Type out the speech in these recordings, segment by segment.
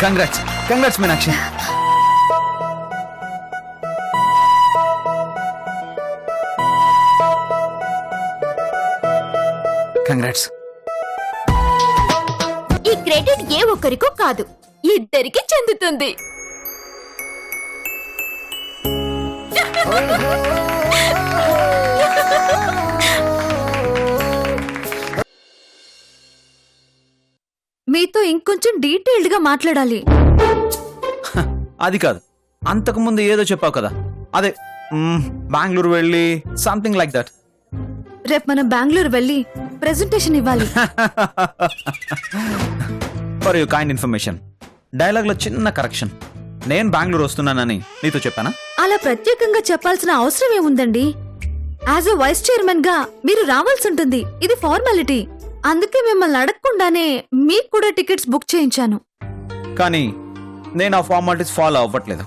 Congrats Meenakshi. Congrats. ఈ credit ఏ ఒక్కరికో కాదు, ఇద్దరికి చెందుతుంది. మీతో ఇంకొంచెం డీటెయిల్డ్ గా మాట్లాడాలి. అది కాదు, అంతకు ముందు ఏదో చెప్పావు కదా, అదే బెంగళూరు వెళ్ళి సంథింగ్ లైక్ దట్. రేపు మనం బెంగళూరు వెళ్ళి ప్రెజెంటేషన్ ఇవ్వాలి. For you kind information, dialogue లో చిన్న కరెక్షన్. నేను బెంగళూరు వస్తున్నానని నీతో చెప్పానా? అలా ప్రత్యేకంగా చెప్పాల్సిన అవసరం ఏముందండి? యాజ్ ఎ వైస్ చైర్మన్ గా మీరు రావాల్సి ఉంటుంది. ఇది ఫార్మాలిటీ. అందుకే మిమ్మల్ని అడగకుండానే మీకు కూడా టికెట్స్ బుక్ చేయించాను. కానీ నేను ఆ ఫార్మాలిటీస్ ఫాలో అవ్వట్లేదు.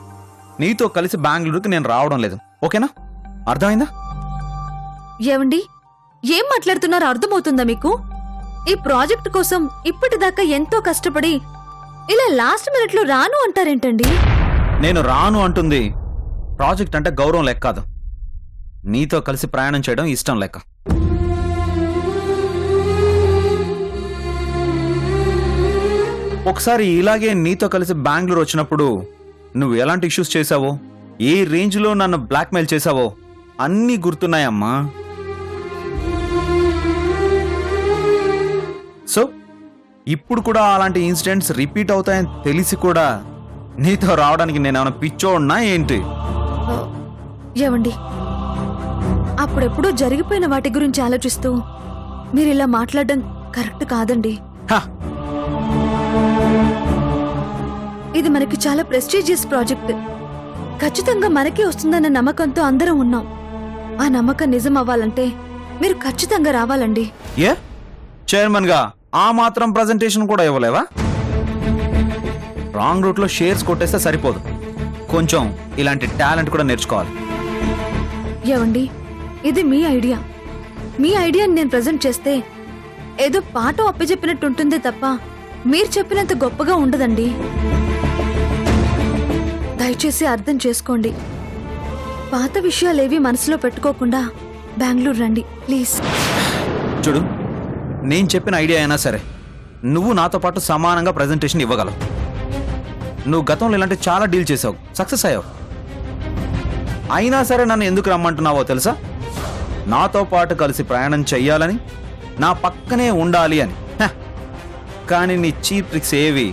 నీతో కలిసి బెంగళూరుకి నేను రావడం లేదు. ఓకేనా? అర్థమైందా? ఏవండి, ఏం మాట్లాడుతున్నారో అర్థమవుతుందా మీకు? ఈ ప్రాజెక్ట్ కోసం ఇప్పటిదాకా ఎంతో కష్టపడి ఇలా లాస్ట్ మినిట్ లో రాను అంటారేంటండి? నేను రాను అంటుంది ప్రాజెక్ట్ అంటే గౌరవం లెక్క కాదు, నీతో కలిసి ప్రయాణం చేయడం ఇష్టం లెక్క. ఒకసారి ఇలాగే నీతో కలిసి బెంగళూరు వచ్చినప్పుడు నువ్వు ఎలాంటి ఇష్యూస్ చేశావో, ఏ రేంజ్ లో నన్ను బ్లాక్మెయిల్ చేశావో అన్నీ గుర్తున్నాయమ్మా. సో ఇప్పుడు కూడా అలాంటి ఇన్సిడెంట్స్ రిపీట్ అవుతాయని తెలిసి కూడా నీతో రావడానికి నేనేమైనా పిచ్చోడ్నా ఏంటి? ఏవండి, అప్పుడెప్పుడో జరిగిపోయిన వాటి గురించి ఆలోచిస్తూ మీరు ఇలా మాట్లాడడం కరెక్ట్ కాదండి. హ, ఇది మనకి చాలా ప్రెస్టీజియస్ ప్రాజెక్ట్. ఖచ్చితంగా మనకే వస్తుందన్న నమ్మకంతో అందరం ఉన్నాం. ఆ నమ్మకం నిజం అవ్వాలంటే మీరు ఖచ్చితంగా రావాలండి. ఏ చైర్మన్ గా ఆ మాత్రం ప్రజెంటేషన్ కూడా ఇవ్వలేవా? రాంగ్ రూట్ లో షేర్స్ కొట్టేస్తే సరిపోదు, కొంచెం ఇలాంటి టాలెంట్ కూడా నేర్చుకోవాలి. ఏవండి, ఇది మీ ఐడియా. మీ ఐడియాని నేను ప్రజెంట్ చేస్తే ఏదో పాట అప్పచెప్పినట్టు ఉంటుందే తప్ప మీరు చెప్పినంత గొప్పగా ఉండదండి. దయచేసి అర్థం చేసుకోండి. పాత విషయాలేవి మనసులో పెట్టుకోకుండా బెంగళూరు రండి ప్లీజ్. చూడు, నేను చెప్పిన ఐడియా అయినా సరే నువ్వు నాతో పాటు సమానంగా ప్రజెంటేషన్ ఇవ్వగలవు. నువ్వు గతంలో ఇలాంటి చాలా డీల్ చేసావు, సక్సెస్ అయ్యావు. అయినా సరే నన్ను ఎందుకు రమ్మంటున్నావో తెలుసా? నాతో పాటు కలిసి ప్రయాణం చెయ్యాలని, నా పక్కనే ఉండాలి అని. కానీ నీ చీప్ ట్రిక్స్ ఏవి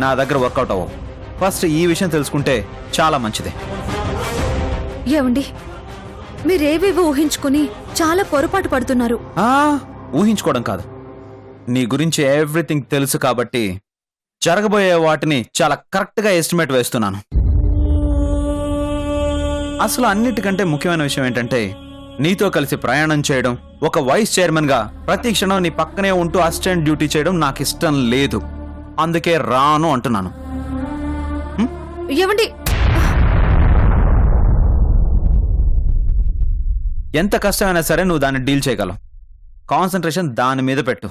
నా దగ్గర వర్కౌట్ అవ్వవు. ఫస్ట్ ఈ విషయం తెలుసుకుంటే చాలా మంచిదే. ఏవండి, మీరేవేవో ఊహించుకుని చాలా పొరపాటు పడుతున్నారు. ఊహించుకోవడం కాదు, నీ గురించి ఎవ్రీథింగ్ తెలుసు కాబట్టి జరగబోయే వాటిని చాలా కరెక్ట్గా ఎస్టిమేట్ వేస్తున్నాను. అసలు అన్నిటికంటే ముఖ్యమైన విషయం ఏంటంటే, నీతో కలిసి ప్రయాణం చేయడం, ఒక వైస్ చైర్మన్ గా ప్రతి క్షణం నీ పక్కనే ఉంటూ అసిస్టెంట్ డ్యూటీ చేయడం నాకు ఇష్టం లేదు. అందుకే రాను అంటున్నాను. ఏవండి, ఎంత కష్టమైనా సరే నువ్వు దాన్ని డీల్ చేయగలవు. కాన్సంట్రేషన్ దాని మీద పెట్టు,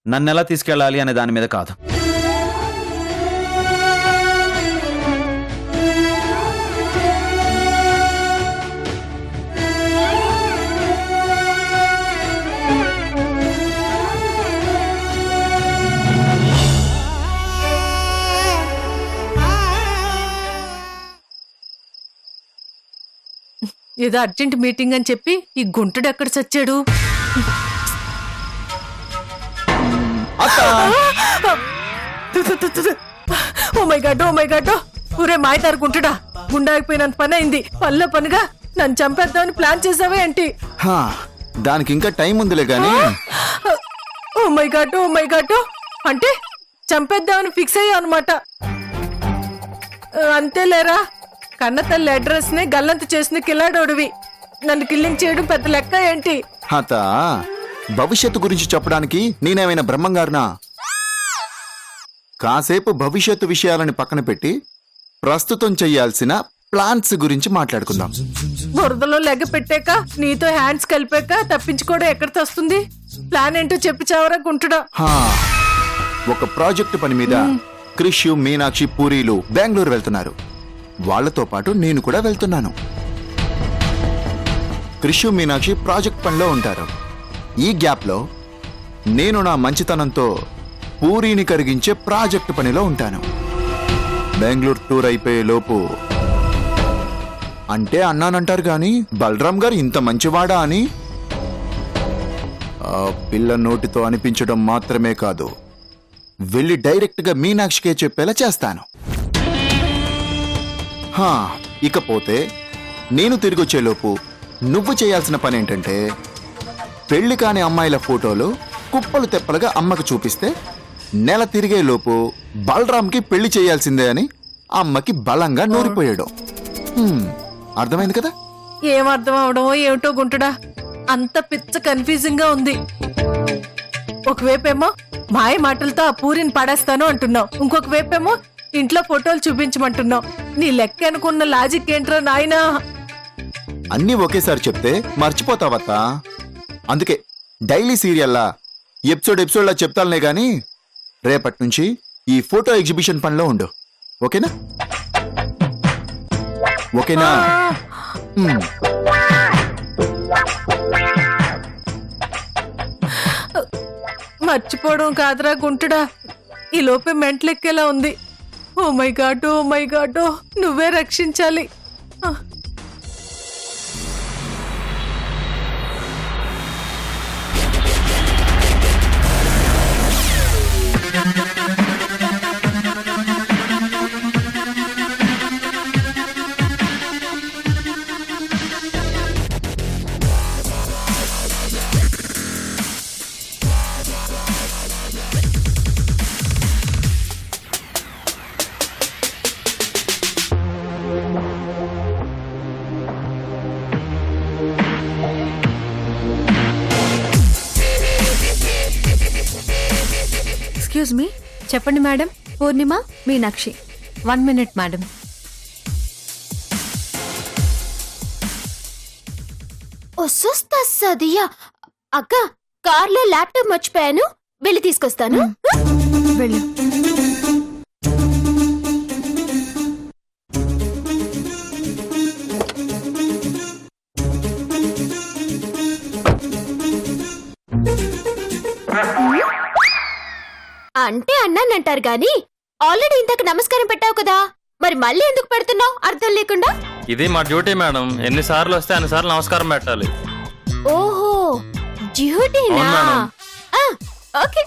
నన్ను ఎలా తీసుకెళ్ళాలి అనే దాని మీద కాదు. ఏదో అర్జెంట్ మీటింగ్ అని చెప్పి ఈ గుంటుడు ఎక్కడ చచ్చాడు? ఓ మై గాడ్, ఊరే మాయదారు గుంటుడా, గుండాగిపోయినంత పని అయింది. పనిలో పనిగా నన్ను చంపేద్దామని ప్లాన్ చేసావే ఏంటి? దానికి ఇంకా టైం ఉందిలే గాని. ఓ మై గాడ్, అంటే చంపేద్దామని ఫిక్స్ అయ్యా అనమాట. అంతేలేరా, కన్న తల్లి అడ్రస్ నే గల్లంత చేసిన కిలాడోడివి. నన్ను కిల్లింగ్ చేయడం పెద్ద లెక్క ఏంటి? హత భవిష్యత్తు గురించి చెప్పడానికి నేనేమైనా బ్రహ్మంగారునా? కాసేపు భవిష్యత్తు విషయాలని పక్కన పెట్టి ప్రస్తుతం చెయ్యాల్సిన ప్లాన్స్ గురించి మాట్లాడుకుందాం. బురదలో లెగ్గ పెట్టాక, నీతో హ్యాండ్స్ కలిపాక తప్పించుకోవడం ఎక్కడ వస్తుంది? ప్లాన్ ఏంటో చెప్పి చావరా గుంటుడా. ఒక ప్రాజెక్టు పని మీద క్రిష్, మీనాక్షి, పూరీలు బెంగళూరు వెళ్తున్నారు. వాళ్ళతో పాటు నేను కూడా వెళ్తున్నాను. క్రిష్, మీనాక్షి ప్రాజెక్ట్ పనిలో ఉంటారు. ఈ గ్యాప్లో నేను నా మంచితనంతో పూరీని కరిగించే ప్రాజెక్ట్ పనిలో ఉంటాను. బెంగళూరు టూర్ అయిపోయే లోపు అంటే అన్నానంటారు కానీ బలరాం గారు ఇంత మంచివాడా అని ఆ పిల్ల నోటితో అనిపించడం మాత్రమే కాదు, వెళ్ళి డైరెక్ట్గా మీనాక్షికే చెప్పేలా చేస్తాను. ఇకపోతే నేను తిరిగొచ్చేలోపు నువ్వు చేయాల్సిన పని ఏంటంటే, పెళ్లి కాని అమ్మాయిల ఫోటోలు కుప్పలు తెప్పలుగా అమ్మకు చూపిస్తే నెల తిరిగేలోపు బలరాంకి పెళ్లి చేయాల్సిందే అని అమ్మకి బలంగా నూరిపోయాడు. అర్థమైంది కదా? ఏం అర్థం అవడమో ఏమిటో గుంటడా, అంత పిచ్చ కన్ఫ్యూజింగ్ గా ఉంది. ఒకవైపేమో మాయ మాటలతో ఆ పూరిని పడేస్తాను అంటున్నావు, ఇంకొక వైపేమో ఇంట్లో ఫోటోలు చూపించమంటున్నావు. నీ లెక్క అనుకున్న లాజిక్ ఏంట్రా నాయనా? అన్నీ ఒకేసారి చెప్తే మర్చిపోతావత్తా. అందుకే డైలీ సీరియల్లా ఎపిసోడ్లా చెప్తాలనే గాని రేపటి నుంచి ఈ ఫోటో ఎగ్జిబిషన్ పనిలో ఉండు. ఓకేనా? ఓకేనా? మర్చిపోవడం కాదురా గుంటడా, ఈ లోపే మెంట్లెక్కేలా ఉంది. Oh my god, oh my god, నువ్వే రక్షించాలి. ఎక్స్క్యూజ్ మీ, చెప్పండి madam. Purnima, Meenakshi. 1 minute madam. Sadia అక్క, కార్లో ల్యాప్టాప్ మర్చిపోయాను, వెళ్ళి తీసుకొస్తాను. వెళ్ళు. అంటే అన్నానంటారు గాని ఆల్రెడీ ఇంతకు నమస్కారం పెట్టావు కదా, మరి మళ్ళీ ఎందుకు పెడుతున్నావు అర్థం లేకుండా? ఇది మా డ్యూటీ మేడం, ఎన్నిసార్లు వస్తే అన్నిసార్లు నమస్కారం పెట్టాలి. ఓహో, డ్యూటీనా? అవును మేడం. ఆ, ఓకే.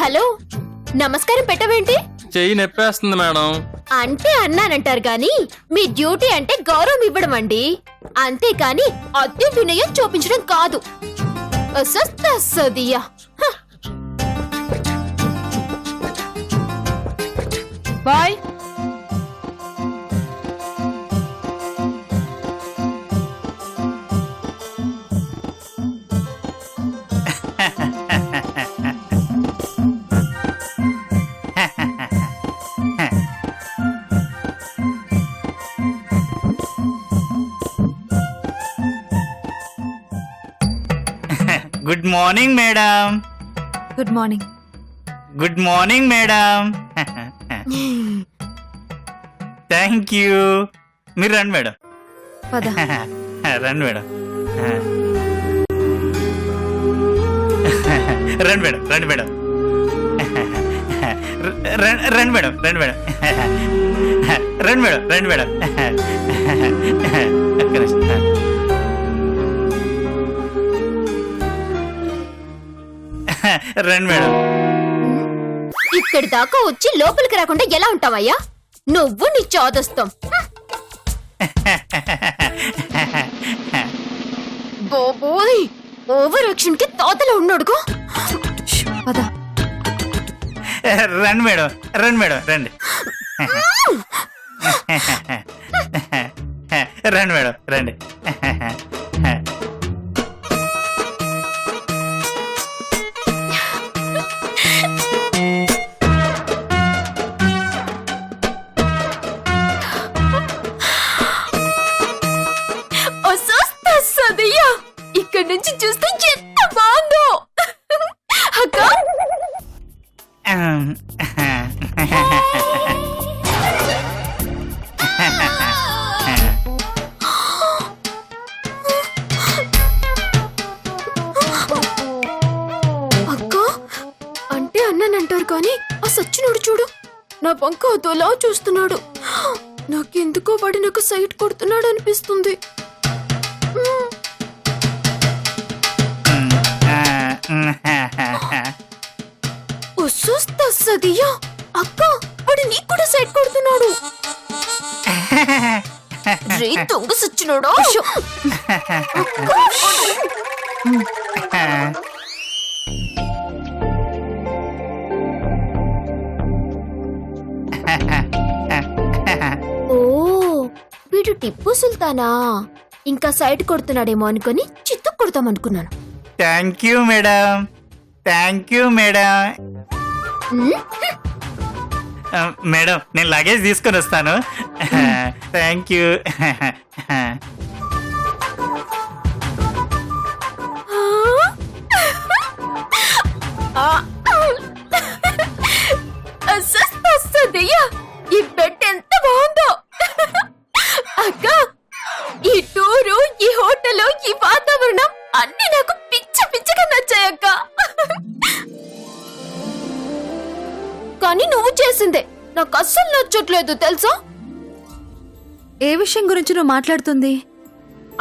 హలో, నమస్కారం పెట్టవేంటి? చెయ్యి నొప్పేస్తుంది మేడం. అంటే అన్నానంటారు గాని మీ డ్యూటీ అంటే గౌరవం ఇవ్వడం అండి, అంతేకాని అద్దె వినయం చూపించడం కాదు. Sadia. Bye. Good morning madam. Good morning. Good morning madam. Thank you. మీరు రండి మేడం. పద. రండి మేడం. రండి మేడం, రండి మేడం. రండి మేడం, రండి మేడం. రండి మేడం, రండి మేడం. రండి మేడం. ఇక్కడి దాకా వచ్చి లోపలికి రాకుండా ఎలా ఉంటావయ్యా నువ్వు, నీ చాదస్తం. బాబోయ్, ఓవర్ యాక్షన్ కి తోతలో ఉన్నాడుకో. పద. రండి మేడం రండి మేడం రండి రండి మేడం రండి సదయ్యా, ఇక్కడి నుంచి చూస్తే ఎంత బాగుందో. అక్క అక్క అంటే అన్నానంటారు కానీ ఆ సచ్చినోడు చూడు నా వంక అదోలా చూస్తున్నాడు. నాకెందుకో వాడి నాకు సైట్ కొడుతున్నాడు అనిపిస్తుంది. సదియా అక్క, వాడు నీకు కూడా సైట్ కొడుతున్నాడు. రే దొంగ సచ్చినోడా. ఓ వీడు టిప్పు సుల్తానా. ఇంకా సైట్ కొడుతున్నాడేమో అనుకుని చిత్తు కొడతాం అనుకున్నాను. Thank you madam thank you madam. Madam నేను లగేజ్ తీసుకొని వస్తాను. Thank you. ఈ బెడ్ ఎంత బాగుందో అక్క. ఈ టూరు, ఈ హోటల్, ఈ వాతావరణం అన్ని నాకు పిచ్చగా నచ్చాయక్క. కానీ నువ్వు చేసిందే నాకు అస్సలు నచ్చట్లేదు తెలుసా. ఏ విషయం గురించి నువ్వు మాట్లాడుతుంది?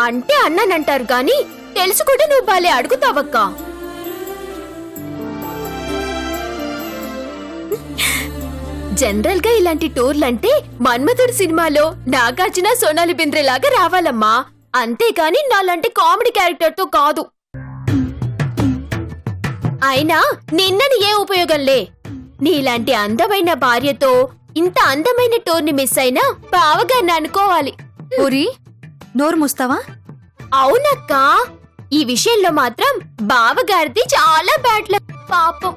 అంటే అన్నానంటారు గాని తెలుసు కూడా నువ్వు బాలే అడుగుతావక్క. జనరల్ గా ఇలాంటి టూర్లంటే మన్మథుడు సినిమాలో నాగార్జున సోనాలి బింద్రే లాగా రావాలమ్మా, అంతేకాని నాలాంటి కామెడీ క్యారెక్టర్ తో కాదు. అయినా నిన్నని ఏ ఉపయోగంలే. నీలాంటి అందమైన భార్యతో ఇంత అందమైన టూర్ని మిస్ అయినా బావగారిని అనుకోవాలి. పూరి, నోరు మూస్తావా? అవునక్క, ఈ విషయంలో మాత్రం బావగారిది చాలా బ్యాడ్ లక్ పాపం.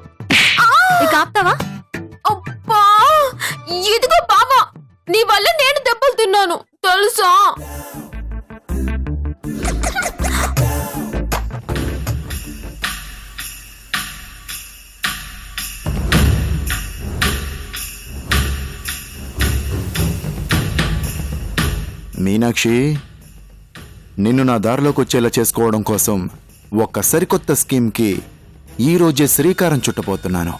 ఇక ఆపుతావా? అబ్బా ఇదిగో బావా, నీ వల్ల నేను దెబ్బలు తిన్నాను తెలుసా. మీనాక్షి, నిన్ను నా దారిలోకి వచ్చేలా చేసుకోవడం కోసం ఒక సరికొత్త స్కీమ్కి ఈ రోజే శ్రీకారం చుట్టబోతున్నాను.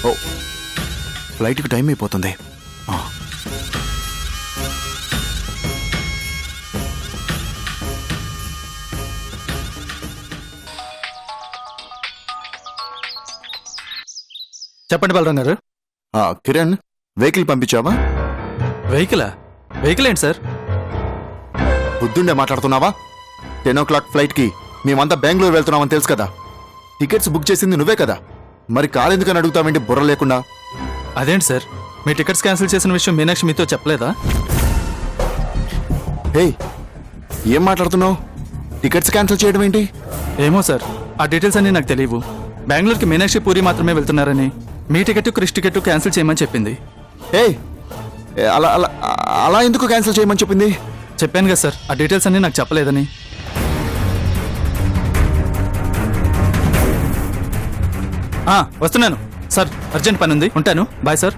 ఓ, ఫ్లైట్కి టైం అయిపోతుంది. చెప్పండి బలరాం గారు. కిరణ్, వెహికల్ పంపించావా? వెహికల్ ఏంటి సార్? బుద్ధుండే మాట్లాడుతున్నావా? 10 o'clock ఫ్లైట్కి మేమంతా బెంగళూరు వెళ్తున్నామని తెలుసు కదా. టికెట్స్ బుక్ చేసింది నువ్వే కదా, మరి కారు ఎందుకని అడుగుతావేంటి బుర్ర లేకుండా? అదేంటి సార్, మీ టికెట్స్ క్యాన్సిల్ చేసిన విషయం మీనాక్షి మీతో చెప్పలేదా? హే, ఏం మాట్లాడుతున్నావు? టికెట్స్ క్యాన్సిల్ చేయడం ఏంటి? ఏమో సార్, ఆ డీటెయిల్స్ అన్నీ నాకు తెలియవు. బెంగళూరుకి మీనాక్షి పూరి మాత్రమే వెళ్తున్నారని మీ టికెట్ క్రిష్ టికెట్ క్యాన్సిల్ చేయమని చెప్పింది. హే, అలా అలా అలా ఎందుకు క్యాన్సిల్ చేయమని చెప్పింది? చెప్పాను కదా సార్, ఆ డీటెయిల్స్ అన్నీ నాకు చెప్పలేదని. వస్తున్నాను సార్, అర్జెంట్ పని ఉంది, ఉంటాను, బాయ్ సార్.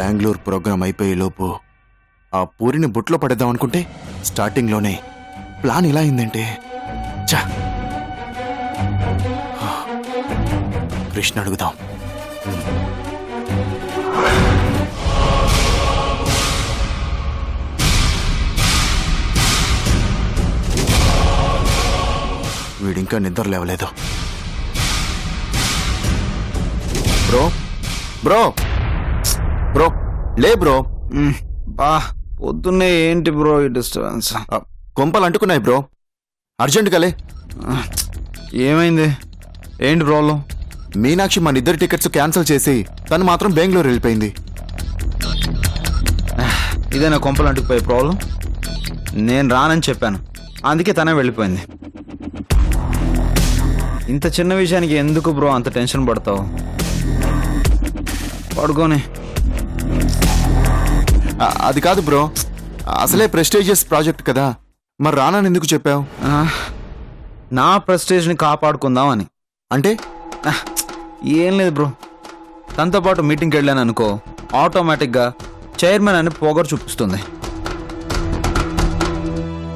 బెంగళూరు ప్రోగ్రాం అయిపోయే లోపు ఆ పూరిని బుట్లో పడేద్దాం అనుకుంటే స్టార్టింగ్లోనే ప్లాన్ ఇలా అయిందంటే. చా, కృష్ణ అడుగుదాం. వీడింకా నిద్ర లేవలేదు. బ్రో బ్రో బ్రో లే బ్రో. బా పొద్దున్నే ఏంటి బ్రో ఈ డిస్టర్బెన్స్? కొంపలు అంటుకున్నాయి బ్రో, అర్జెంటుగా లే. ఏమైంది? ఏంటి ప్రాబ్లం? మీనాక్షి మన ఇద్దరు టికెట్స్ క్యాన్సిల్ చేసి తను మాత్రం బెంగళూరు వెళ్ళిపోయింది. ఇదే నా కొంపలు అంటుకుపోయే ప్రాబ్లం. నేను రానని చెప్పాను, అందుకే తనే వెళ్ళిపోయింది. ఇంత చిన్న విషయానికి ఎందుకు బ్రో అంత టెన్షన్ పడతావు? పడుకోని. అది కాదు బ్రో, అసలే ప్రెస్టీజియస్ ప్రాజెక్ట్ కదా, మరి రానని ఎందుకు చెప్పావు? నా ప్రెస్టేజ్ని కాపాడుకుందామని. అంటే ఏం లేదు బ్రో, తనతో పాటు మీటింగ్కి వెళ్ళాను అనుకో, ఆటోమేటిక్గా చైర్మన్ అని పొగరు చూపిస్తుంది.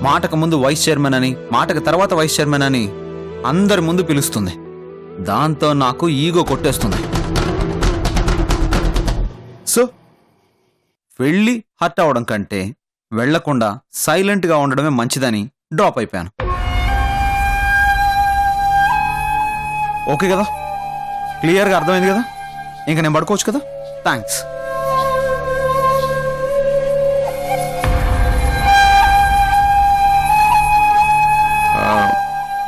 మాటకు ముందు వైస్ చైర్మన్ అని, మాటకు తర్వాత వైస్ చైర్మన్ అని అందరి ముందు పిలుస్తుంది. దాంతో నాకు ఈగో కొట్టేస్తుంది. సో వెళ్ళి హర్ట్ అవడం కంటే వెళ్లకుండా సైలెంట్గా ఉండడమే మంచిదని డ్రాప్ అయిపోయాను. ఓకే కదా? క్లియర్గా అర్థమైంది కదా? ఇంకా నేను పడుకోవచ్చు కదా? థ్యాంక్స్.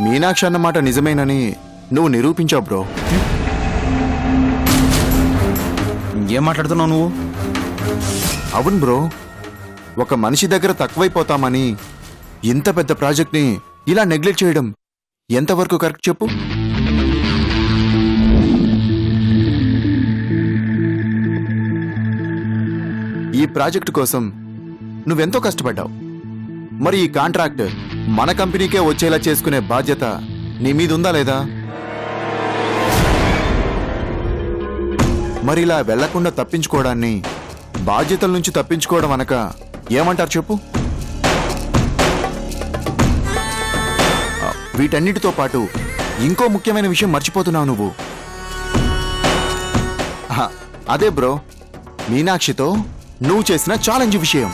మీనాక్షి అన్నమాట నిజమేనని నువ్వు నిరూపించావు బ్రో. ఏం మాట్లాడుతున్నావు నువ్వు? అవును బ్రో, ఒక మనిషి దగ్గర తక్కువైపోతామని ఇంత పెద్ద ప్రాజెక్ట్ని ఇలా నెగ్లెక్ట్ చేయడం ఎంతవరకు కరెక్ట్ చెప్పు? ఈ ప్రాజెక్టు కోసం నువ్వెంతో కష్టపడ్డావు. మరి ఈ కాంట్రాక్ట్ మన కంపెనీకే వచ్చేలా చేసుకునే బాధ్యత నీ మీద ఉందా లేదా? మరి ఇలా వెళ్లకుండా తప్పించుకోవడాన్ని బాధ్యతల నుంచి తప్పించుకోవడం అనక ఏమంటారు చెప్పు? వీటన్నిటితో పాటు ఇంకో ముఖ్యమైన విషయం మర్చిపోతున్నావు నువ్వు. అదే బ్రో, మీనాక్షితో నువ్వు చేసిన ఛాలెంజ్ విషయం.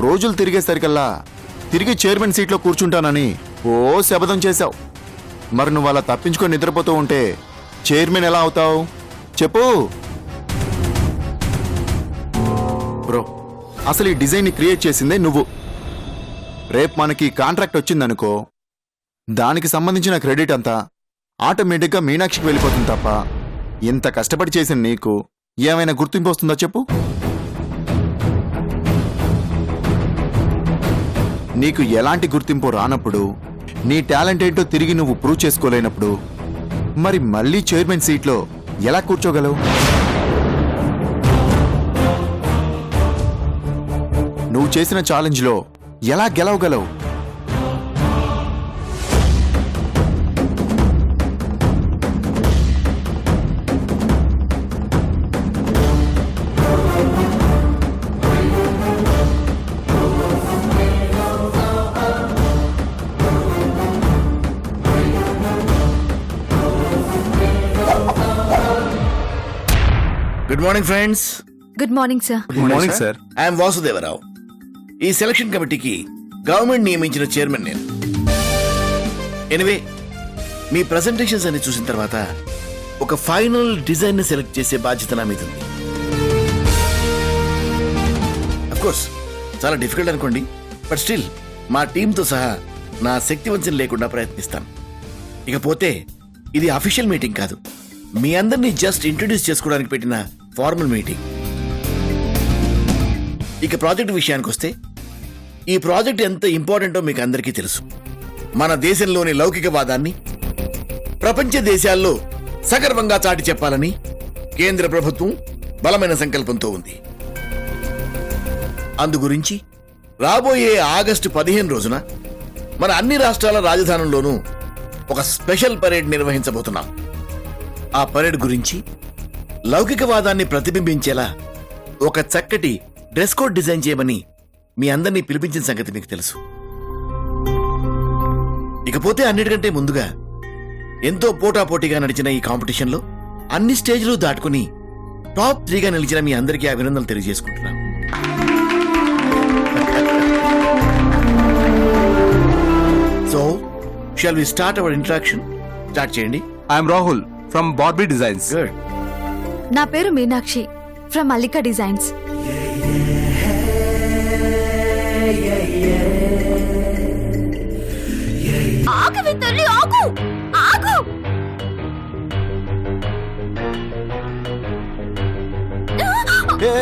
రోజులు తిరిగేసరికల్లా తిరిగి చైర్మన్ సీట్లో కూర్చుంటానని ఓ శపథం చేశావు. మరి నువ్వు అలా తప్పించుకొని నిద్రపోతూ ఉంటే చైర్మన్ ఎలా అవుతావు చెప్పు? బ్రో, అసలు ఈ డిజైన్ ని క్రియేట్ చేసిందే నువ్వు. రేపు మనకి కాంట్రాక్ట్ వచ్చిందనుకో, దానికి సంబంధించిన క్రెడిట్ అంతా ఆటోమేటిక్గా మీనాక్షికి వెళ్ళిపోతుంది తప్ప ఇంత కష్టపడి చేసిన నీకు ఏమైనా గుర్తింపు వస్తుందా చెప్పు? నీకు ఎలాంటి గుర్తింపు రానప్పుడు, నీ టాలెంట్ ఏంటో తిరిగి నువ్వు ప్రూవ్ చేసుకోలేనప్పుడు మరి మళ్ళీ చైర్మన్ సీట్లో ఎలా కూర్చోగలవు? నువ్వు చేసిన ఛాలెంజ్లో ఎలా గెలవగలవు? Good morning friends. Good morning sir. Good morning sir. I'm Vasudevarao. ఈ సెలక్షన్ కమిటీకి గవర్నమెంట్ నియమించిన చైర్మన్ నేను. ఎనివే, మీ ప్రెజెంటేషన్స్ అన్ని చూసిన తర్వాత ఒక ఫైనల్ డిజైన్ ని సెలెక్ట్ చేసే బాధ్యత నా మీద ఉంది. అఫ్కోర్స్ చాలా డిఫికల్ట్ అనుకోండి, బట్ స్టిల్ మా టీంతో సహా నా శక్తి వంచన లేకుండా ప్రయత్నిస్తాను. ఇకపోతే ఇది అఫీషియల్ మీటింగ్ కాదు, మీ అందరినీ జస్ట్ ఇంట్రొడ్యూస్ చేసుకోవడానికి పెట్టిన ఫార్మల్ మీటింగ్. ఇక ప్రాజెక్ట్ విషయానికి వస్తే, ఈ ప్రాజెక్ట్ ఎంత ఇంపార్టెంటో మీకు అందరికీ తెలుసు. మన దేశంలోని లౌకికవాదాన్ని ప్రపంచ దేశాల్లో సగర్వంగా చాటి చెప్పాలని కేంద్ర ప్రభుత్వం బలమైన సంకల్పంతో ఉంది. అందుగురించి రాబోయే ఆగస్టు 15 రోజున మన అన్ని రాష్ట్రాల రాజధానుల్లోనూ ఒక స్పెషల్ పరేడ్ నిర్వహించబోతున్నాం. ఆ పరేడ్ గురించి లౌకికవాదాన్ని ప్రతిబింబించేలా ఒక చక్కటి డ్రెస్ కోడ్ డిజైన్ చేయమని మీ అందరినీ పిలిపించిన సంగతి మీకు తెలుసు. ఇకపోతే అన్నిటికంటే ముందుగా ఎంతో పోటాపోటీగా నడిచిన ఈ కాంపిటీషన్లో అన్ని స్టేజ్లు దాటుకుని టాప్ 3గా నిలిచిన మీ అందరికీ అభినందనలు తెలియజేసుకుంటున్నాను. So shall we start our interaction? Start చేయండి. I'm Rahul from Barbie designs. Good. నా పేరు మీనాక్షి ఫ్రమ్ మల్లికా డిజైన్స్. ఆగవే తల్లి, ఆగు ఆగు. ఏ